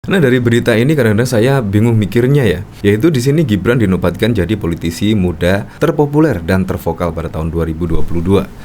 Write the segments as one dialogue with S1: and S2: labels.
S1: Nah, dari berita ini kadang-kadang saya bingung mikirnya ya. Yaitu di sini Gibran dinobatkan jadi politisi muda terpopuler dan tervokal pada tahun 2022.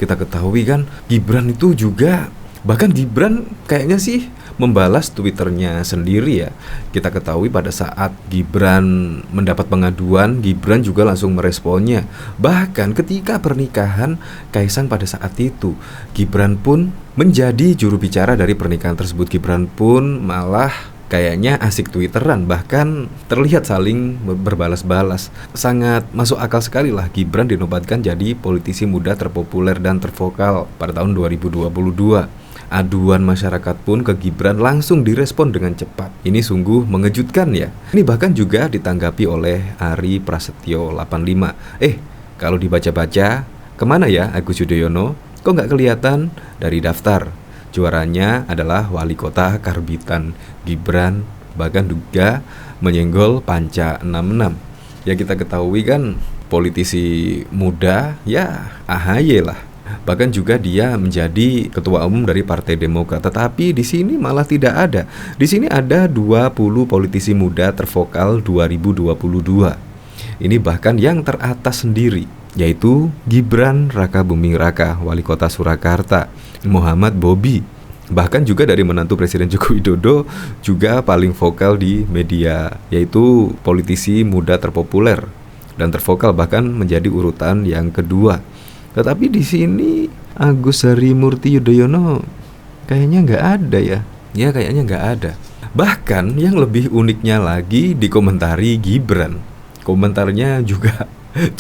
S1: Kita ketahui kan Gibran itu juga, bahkan Gibran kayaknya sih membalas Twitternya sendiri ya. Kita ketahui pada saat Gibran mendapat pengaduan, Gibran juga langsung meresponnya. Bahkan ketika pernikahan Kaisang pada saat itu, Gibran pun menjadi juru bicara dari pernikahan tersebut. Gibran pun malah kayaknya asik Twitteran, bahkan terlihat saling berbalas-balas. Sangat masuk akal sekali lah Gibran dinobatkan jadi politisi muda terpopuler dan tervokal pada tahun 2022. Aduan masyarakat pun ke Gibran langsung direspon dengan cepat. Ini sungguh mengejutkan ya. Ini bahkan juga ditanggapi oleh Ari Prasetyo 85. Kalau dibaca-baca, kemana ya Agus Yudhoyono? Kok nggak kelihatan dari daftar? Juaranya adalah wali kota Karbitan. Gibran bahkan juga menyenggol Panca 66. Ya kita ketahui kan politisi muda ya AHY lah. Bahkan juga dia menjadi ketua umum dari Partai Demokrat. Tetapi di sini malah tidak ada. Di sini ada 20 politisi muda tervokal 2022. Ini bahkan yang teratas sendiri, yaitu Gibran Rakabuming Raka, wali kota Surakarta, Muhammad Bobi. Bahkan juga dari menantu Presiden Joko Widodo juga paling vokal di media, yaitu politisi muda terpopuler dan tervokal, bahkan menjadi urutan yang kedua. Tetapi di sini Agus Harimurti Yudhoyono kayaknya nggak ada ya. Ya kayaknya nggak ada. Bahkan yang lebih uniknya lagi dikomentari Gibran. Komentarnya juga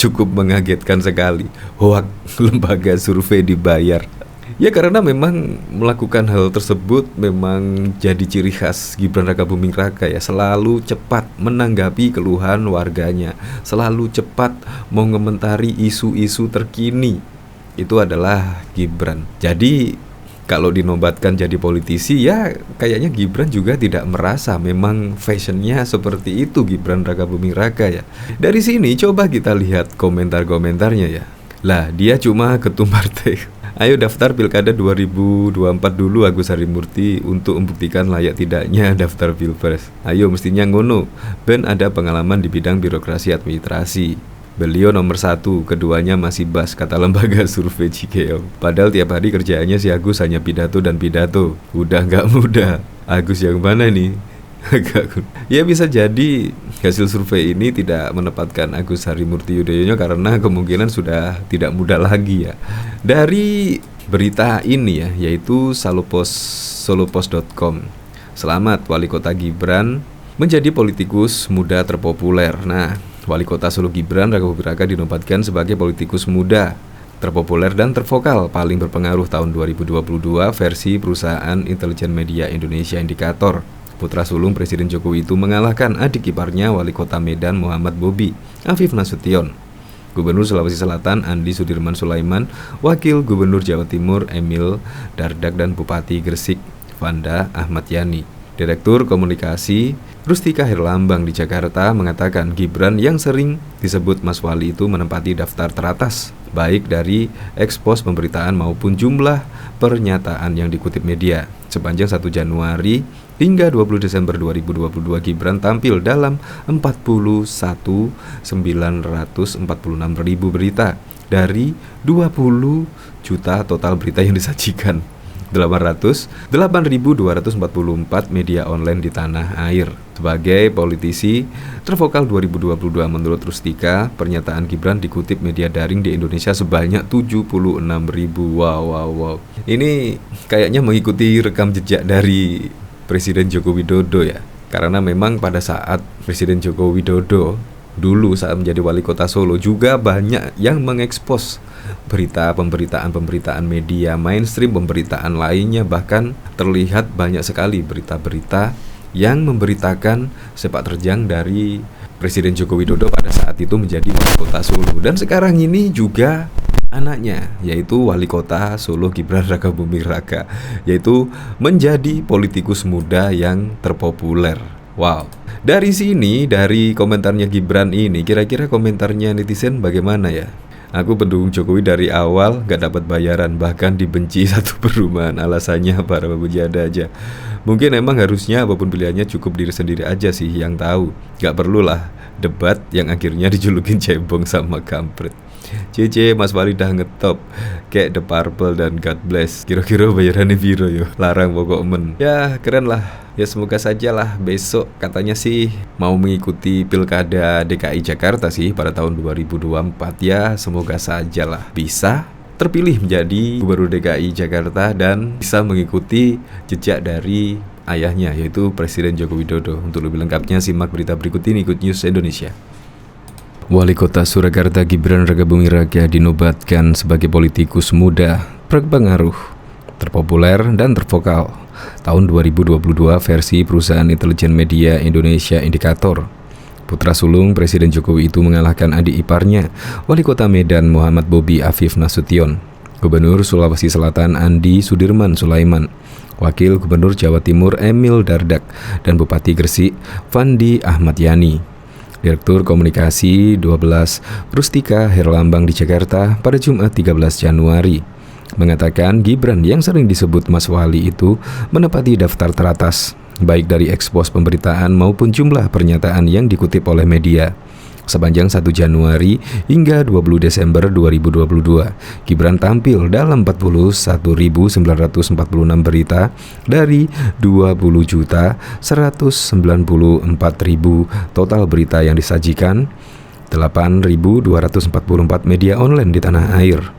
S1: cukup mengagetkan sekali. Hoak lembaga survei dibayar. Ya karena memang melakukan hal tersebut memang jadi ciri khas Gibran Rakabuming Raka ya. Selalu cepat menanggapi keluhan warganya, selalu cepat mengomentari isu-isu terkini. Itu adalah Gibran. Jadi kalau dinobatkan jadi politisi ya kayaknya Gibran juga tidak merasa memang fashionnya seperti itu Gibran Rakabuming Raka ya. Dari sini coba kita lihat komentar-komentarnya ya. Lah dia cuma ketum partai. Ayo daftar Pilkada 2024 dulu Agus Harimurti untuk membuktikan layak tidaknya daftar Pilpres. Ayo mestinya ngono. Ben ada pengalaman di bidang birokrasi administrasi. Beliau nomor 1, keduanya masih bas, kata lembaga survei Cikeong. Padahal tiap hari kerjaannya si Agus hanya pidato dan pidato. Udah gak mudah. Agus yang mana nih? Ya bisa jadi hasil survei ini tidak menempatkan Agus Harimurti Yudhoyono karena kemungkinan sudah tidak muda lagi ya. Dari berita ini ya, yaitu solopos.com. Selamat wali kota Gibran menjadi politikus muda terpopuler. Nah, wali kota Solo Gibran Rakabuming Raka dinobatkan sebagai politikus muda terpopuler dan tervokal paling berpengaruh tahun 2022 versi perusahaan intelijen media Indonesia Indikator. Putra sulung Presiden Jokowi itu mengalahkan adik iparnya wali kota Medan Muhammad Bobi, Afif Nasution, Gubernur Sulawesi Selatan Andi Sudirman Sulaiman, Wakil Gubernur Jawa Timur Emil Dardak, dan Bupati Gresik Vanda Ahmad Yani. Direktur Komunikasi Rustika Herlambang di Jakarta mengatakan Gibran yang sering disebut Mas Wali itu menempati daftar teratas, baik dari ekspos pemberitaan maupun jumlah pernyataan yang dikutip media. Sepanjang 1 Januari hingga 20 Desember 2022, Gibran tampil dalam 41.946.000 berita dari 20 juta total berita yang disajikan. 8.244 media online di tanah air. Sebagai politisi tervokal 2022 menurut Rustika, pernyataan Gibran dikutip media daring di Indonesia sebanyak 76.000. Wow. Ini kayaknya mengikuti rekam jejak dari Presiden Joko Widodo ya. Karena memang pada saat Presiden Joko Widodo dulu saat menjadi wali kota Solo juga banyak yang mengekspos pemberitaan media mainstream, pemberitaan lainnya, bahkan terlihat banyak sekali berita-berita yang memberitakan sepak terjang dari Presiden Joko Widodo pada saat itu menjadi wali kota Solo. Dan sekarang ini juga anaknya, yaitu wali kota Solo Gibran Rakabuming Raka, yaitu menjadi politikus muda yang terpopuler. Wow. Dari sini, dari komentarnya Gibran ini, kira-kira komentarnya netizen bagaimana ya? Aku pendukung Jokowi dari awal, gak dapat bayaran, bahkan dibenci satu perumahan. Alasannya para pemujada aja. Mungkin emang harusnya apapun pilihannya cukup diri sendiri aja sih yang tahu. Gak perlulah debat yang akhirnya dijulukin cebong sama kampret. CC Mas Wali dah ngetop kayak The Purple dan God Bless. Kira-kira bayarannya biro yo. Larang pokok men. Ya keren lah. Ya semoga saja lah besok katanya sih mau mengikuti Pilkada DKI Jakarta sih pada tahun 2024. Ya semoga saja lah bisa terpilih menjadi Gubernur DKI Jakarta dan bisa mengikuti jejak dari ayahnya yaitu Presiden Joko Widodo. Untuk lebih lengkapnya simak berita berikut ini Good News Indonesia. Wali Kota Surakarta Gibran Rakabuming Raka dinobatkan sebagai politikus muda berpengaruh, terpopuler dan tervokal tahun 2022 versi perusahaan intelijen media Indonesia Indikator. Putra sulung Presiden Jokowi itu mengalahkan adik iparnya, Wali Kota Medan Muhammad Bobi Afif Nasution, Gubernur Sulawesi Selatan Andi Sudirman Sulaiman, Wakil Gubernur Jawa Timur Emil Dardak, dan Bupati Gresik Fandi Ahmad Yani. Direktur Komunikasi 12 Rustika Herlambang di Jakarta pada Jumat 13 Januari mengatakan Gibran yang sering disebut Mas Wali itu menepati daftar teratas baik dari ekspos pemberitaan maupun jumlah pernyataan yang dikutip oleh media. Sepanjang 1 Januari hingga 20 Desember 2022, Gibran tampil dalam 41.946 berita dari 20.194.000 total berita yang disajikan 8.244 media online di tanah air.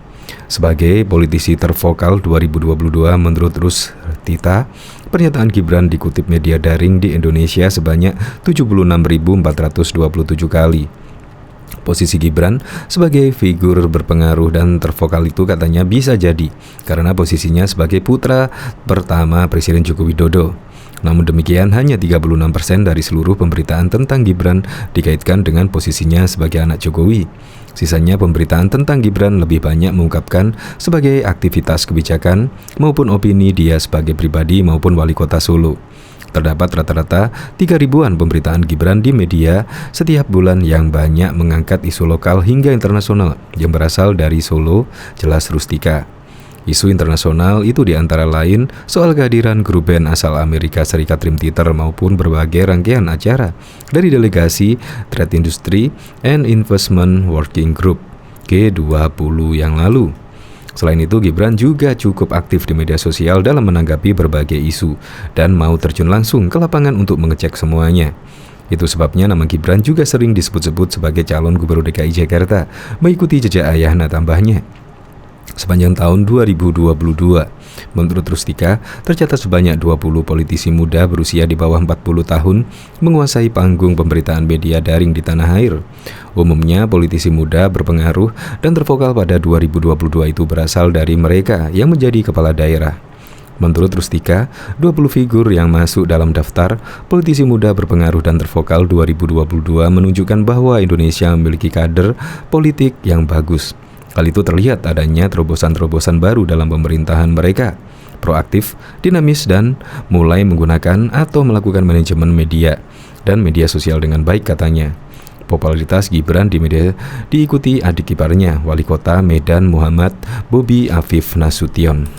S1: Sebagai politisi tervokal 2022 menurut Rustita, pernyataan Gibran dikutip media daring di Indonesia sebanyak 76.427 kali. Posisi Gibran sebagai figur berpengaruh dan tervokal itu katanya bisa jadi karena posisinya sebagai putra pertama Presiden Joko Widodo. Namun demikian hanya 36% dari seluruh pemberitaan tentang Gibran dikaitkan dengan posisinya sebagai anak Jokowi. Sisanya pemberitaan tentang Gibran lebih banyak mengungkapkan sebagai aktivitas kebijakan maupun opini dia sebagai pribadi maupun wali kota Solo. Terdapat rata-rata 3.000-an pemberitaan Gibran di media setiap bulan yang banyak mengangkat isu lokal hingga internasional yang berasal dari Solo, jelas Rustika. Isu internasional itu diantara lain soal kehadiran grup band asal Amerika Serikat Dream Theater maupun berbagai rangkaian acara dari delegasi Trade Industry and Investment Working Group G20 yang lalu. Selain itu, Gibran juga cukup aktif di media sosial dalam menanggapi berbagai isu dan mau terjun langsung ke lapangan untuk mengecek semuanya. Itu sebabnya nama Gibran juga sering disebut-sebut sebagai calon Gubernur DKI Jakarta, mengikuti jejak ayahnya tambahnya. Sepanjang tahun 2022, menurut Rustika, tercatat sebanyak 20 politisi muda berusia di bawah 40 tahun menguasai panggung pemberitaan media daring di tanah air. Umumnya, politisi muda berpengaruh dan tervokal pada 2022 itu berasal dari mereka yang menjadi kepala daerah. Menurut Rustika, 20 figur yang masuk dalam daftar politisi muda berpengaruh dan tervokal 2022 menunjukkan bahwa Indonesia memiliki kader politik yang bagus. Hal itu terlihat adanya terobosan-terobosan baru dalam pemerintahan mereka, proaktif, dinamis, dan mulai menggunakan atau melakukan manajemen media dan media sosial dengan baik katanya. Popularitas Gibran di media diikuti adik iparnya, Wali Kota Medan Muhammad Bobi Afif Nasution.